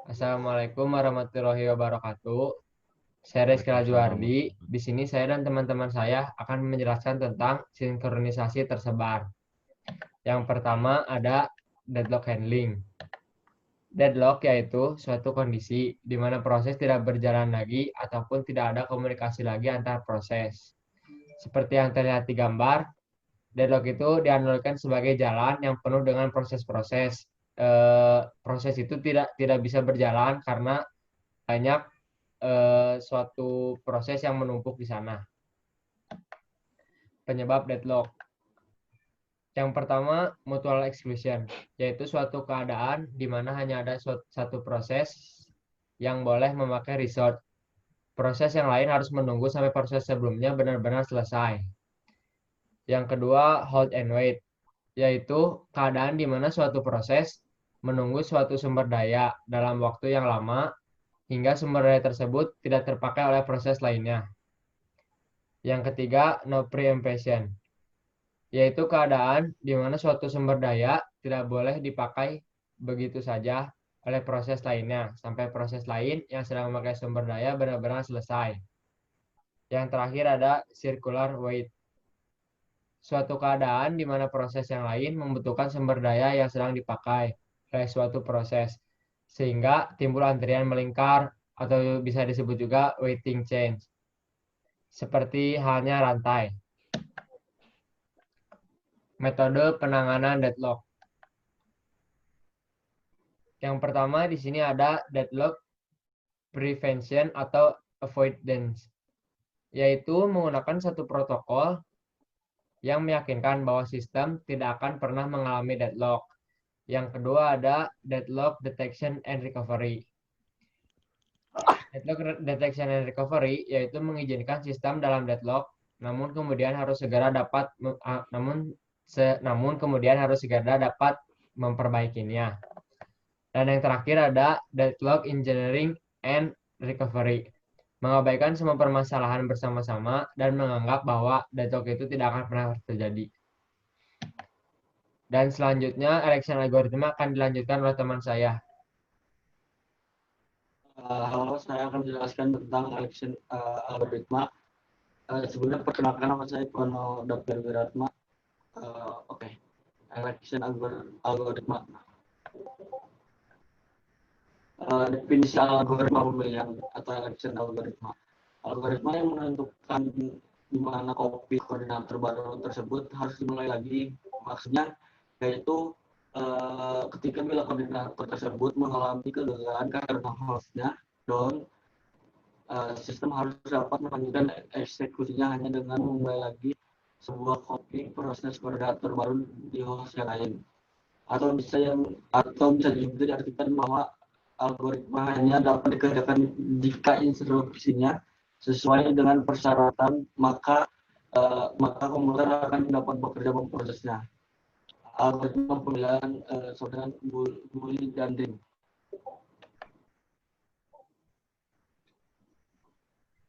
Assalamualaikum warahmatullahi wabarakatuh. Saya Rizky Waalaikumsalam. Lajuardi. Di sini saya dan teman-teman saya akan menjelaskan tentang sinkronisasi tersebar. Yang pertama ada deadlock handling. Deadlock yaitu suatu kondisi di mana proses tidak berjalan lagi ataupun tidak ada komunikasi lagi antar proses. Seperti yang terlihat di gambar, deadlock itu dianalogikan sebagai jalan yang penuh dengan proses-proses. Proses itu tidak bisa berjalan karena banyak suatu proses yang menumpuk di sana. Penyebab deadlock. Yang pertama, mutual exclusion, yaitu suatu keadaan di mana hanya ada satu proses yang boleh memakai resource. Proses yang lain harus menunggu sampai proses sebelumnya benar-benar selesai. Yang kedua, hold and wait, yaitu keadaan di mana suatu proses menunggu suatu sumber daya dalam waktu yang lama hingga sumber daya tersebut tidak terpakai oleh proses lainnya. Yang ketiga, no preemption, yaitu keadaan di mana suatu sumber daya tidak boleh dipakai begitu saja oleh proses lainnya, sampai proses lain yang sedang memakai sumber daya benar-benar selesai. Yang terakhir ada circular wait, suatu keadaan di mana proses yang lain membutuhkan sumber daya yang sedang dipakai oleh suatu proses, sehingga timbul antrian melingkar atau bisa disebut juga waiting chain, seperti halnya rantai. Metode penanganan deadlock. Yang pertama di sini ada deadlock prevention atau avoidance, yaitu menggunakan satu protokol yang meyakinkan bahwa sistem tidak akan pernah mengalami deadlock. Yang kedua ada deadlock detection and recovery. Deadlock detection and recovery yaitu mengizinkan sistem dalam deadlock, namun kemudian harus segera dapat namun kemudian harus segera dapat memperbaikinya. Dan yang terakhir ada deadlock engineering and recovery, mengabaikan semua permasalahan bersama-sama dan menganggap bahwa deadlock itu tidak akan pernah terjadi. Dan selanjutnya, election algoritma akan dilanjutkan oleh teman saya. Halo, saya akan menjelaskan tentang election algoritma. Sebelumnya perkenalkan nama saya Pono Dapir Wiratma. Oke, election algoritma. Definisi algoritma pemilihan atau election algoritma. Algoritma yang menentukan di mana kopi koordinator baru tersebut harus dimulai lagi. Maksudnya yaitu ketika bila koordinator tersebut mengalami kegagalan karena hostnya down, sistem harus dapat melanjutkan eksekusinya hanya dengan memulai lagi sebuah kopi proses koordinator baru di host yang lain. Atau bisa juga diartikan bahwa algoritma hanya dapat dikerjakan jika instruksinya sesuai dengan persyaratan, maka komputer akan dapat bekerja memprosesnya. Algoritma pemilihan saudara Boole dan Ring.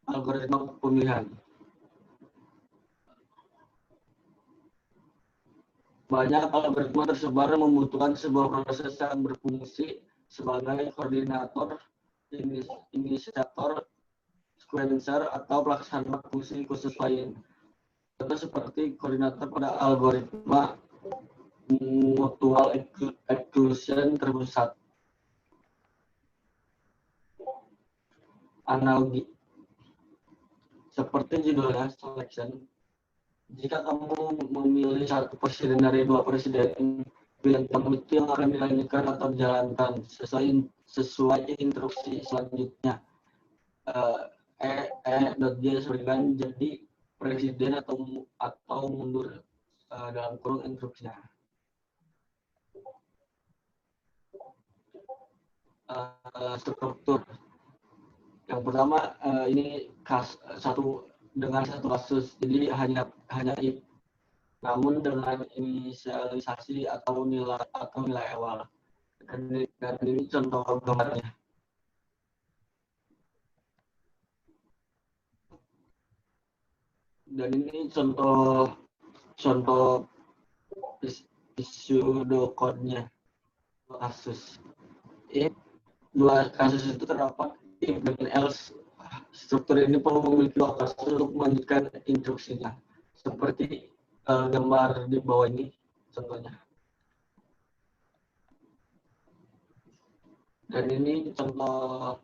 Algoritma pemilihan. Banyak algoritma tersebar membutuhkan sebuah proses yang berfungsi sebagai koordinator, inisiator, sequencer, atau pelaksana fungsi khusus lain. Contoh seperti koordinator pada algoritma mutual exclusion terpusat. Analogi. Seperti judulnya, selection. Jika kamu memilih satu presiden dari dua presiden, pilihan kamu itu yang akan dilanjutkan atau dijalankan sesuai instruksi selanjutnya. J sebagai jadi presiden atau mundur dalam kurung instruksinya. Struktur. Yang pertama ini satu kasus, jadi hanya if, namun dengan inisialisasi atau nilai awal. Dan ini contoh gambarnya. Dan ini contoh pseudocode-nya kasus. If dua kasus itu terdapat if dan else. Struktur ini perlu memiliki dua kasus untuk melanjutkan instruksinya. Seperti gambar di bawah ini contohnya. Dan ini contoh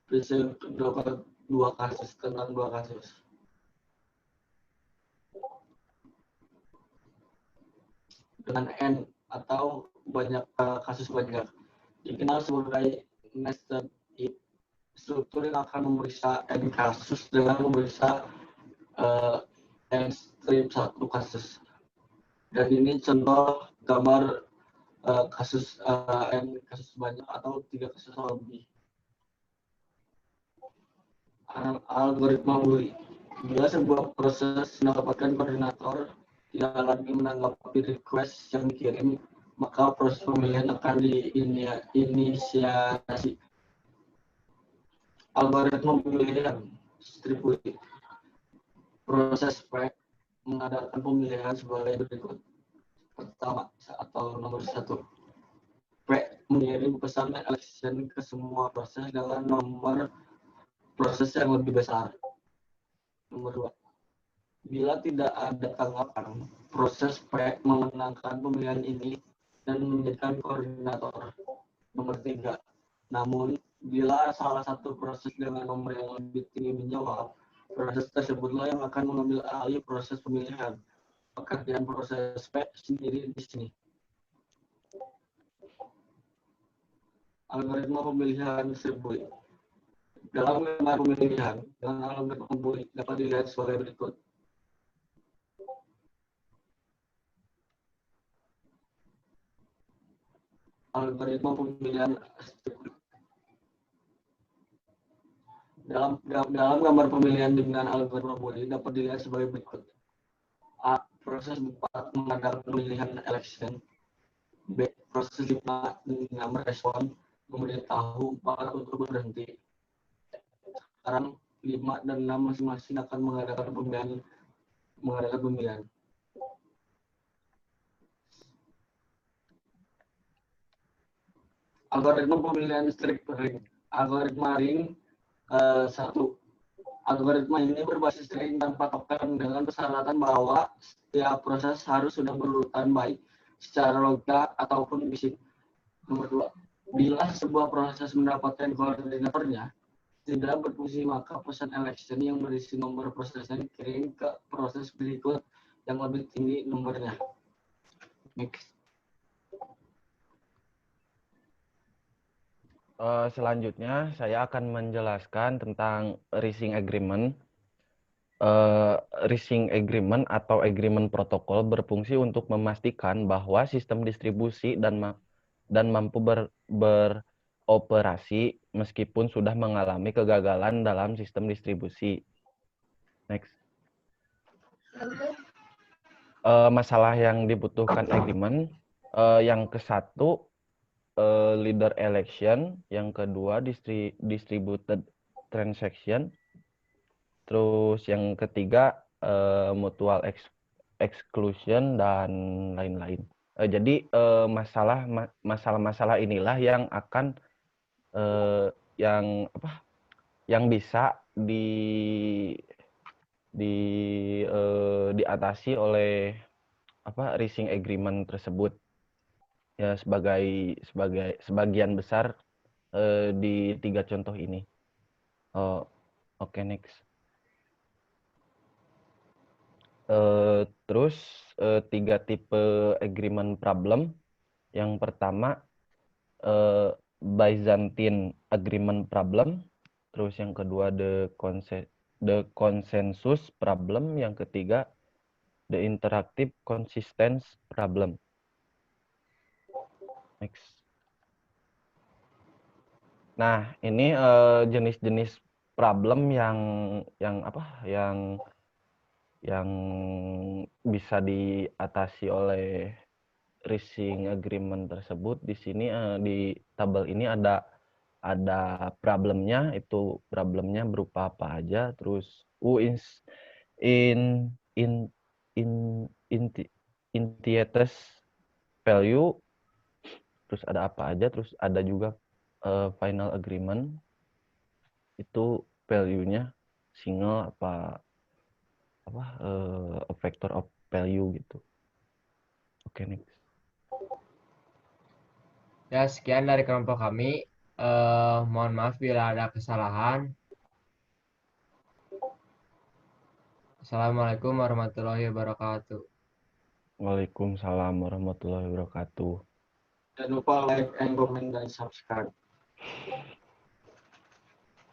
prinsip dua kasus tentang dua kasus. Dengan N atau banyak kasus banyak dikenal sebagai nested if. Struktur yang akan memeriksa N kasus dengan memeriksa N strip satu kasus. Dan ini contoh gambar kasus N kasus banyak atau 3 kasus atau lebih. Algoritma bully. Bila sebuah proses mendapatkan koordinator tidak lagi menanggapi request yang dikirim, maka proses pemilihan akan diinisiasi. Algoritma pemilihan distribusi. Proses PEC mengadakan pemilihan sebagai berikut. Pertama, atau nomor 1. PEC mengirim pesan election ke semua proses dengan nomor proses yang lebih besar. Nomor 2. Bila tidak ada tanggapan, proses PEC memenangkan pemilihan ini dan menjadikan koordinator. Nomor 3. Namun, bila salah satu proses dengan nomor yang lebih tinggi menjawab, proses tersebutlah yang akan mengambil alih proses pemilihan. Pekerjaan proses PEC sendiri di sini. Algoritma pemilihan distribusi. Dalam gambar pemilihan, dengan algoritma pemilih dapat dilihat sebagai berikut. Algoritma pemilihan distribusi. Dalam gambar pemilihan dengan algoritma bully dapat dilihat sebagai berikut. A. Proses 4 mengadakan pemilihan election. B. Proses 5 dengan merespon, memberitahu 4 untuk berhenti. Sekarang 5 dan 6 masing-masing akan mengadakan pemilihan. Algoritma pemilihan strict ring. Algoritma ring 1. Algoritma ini berbasis ring tanpa token dengan persyaratan bahwa setiap proses harus sudah berurutan baik secara logika ataupun fisik. Nomor 2. Bila sebuah proses mendapatkan koordinatornya tidak berfungsi, maka pesan election yang berisi nomor prosesnya dikirim ke proses berikut yang lebih tinggi nomornya. Next. Selanjutnya saya akan menjelaskan tentang Rising Agreement. Rising Agreement atau Agreement Protocol berfungsi untuk memastikan bahwa sistem distribusi dan mampu beroperasi meskipun sudah mengalami kegagalan dalam sistem distribusi. Next. Masalah yang dibutuhkan agreement, yang ke-1 leader election, yang kedua distributed transaction, terus yang ketiga mutual exclusion dan lain-lain. Jadi masalah-masalah inilah yang akan yang bisa diatasi oleh Rising Agreement tersebut. Ya, sebagian besar di 3 contoh ini. Oke, next. Terus 3 tipe agreement problem. Yang pertama Byzantine agreement problem. Terus yang kedua the consensus problem. Yang ketiga the interactive consistence problem. Next. Nah, ini jenis-jenis problem yang bisa diatasi oleh Rising Agreement tersebut. Di sini di tabel ini ada problemnya, itu problemnya berupa apa aja, terus intiates value, terus ada apa aja, terus ada juga final agreement itu value-nya single apa a factor of value gitu. Oke, next. Ya, sekian dari kelompok kami. Mohon maaf bila ada kesalahan. Assalamualaikum warahmatullahi wabarakatuh. Waalaikumsalam warahmatullahi wabarakatuh. Jangan lupa like and comment dan subscribe.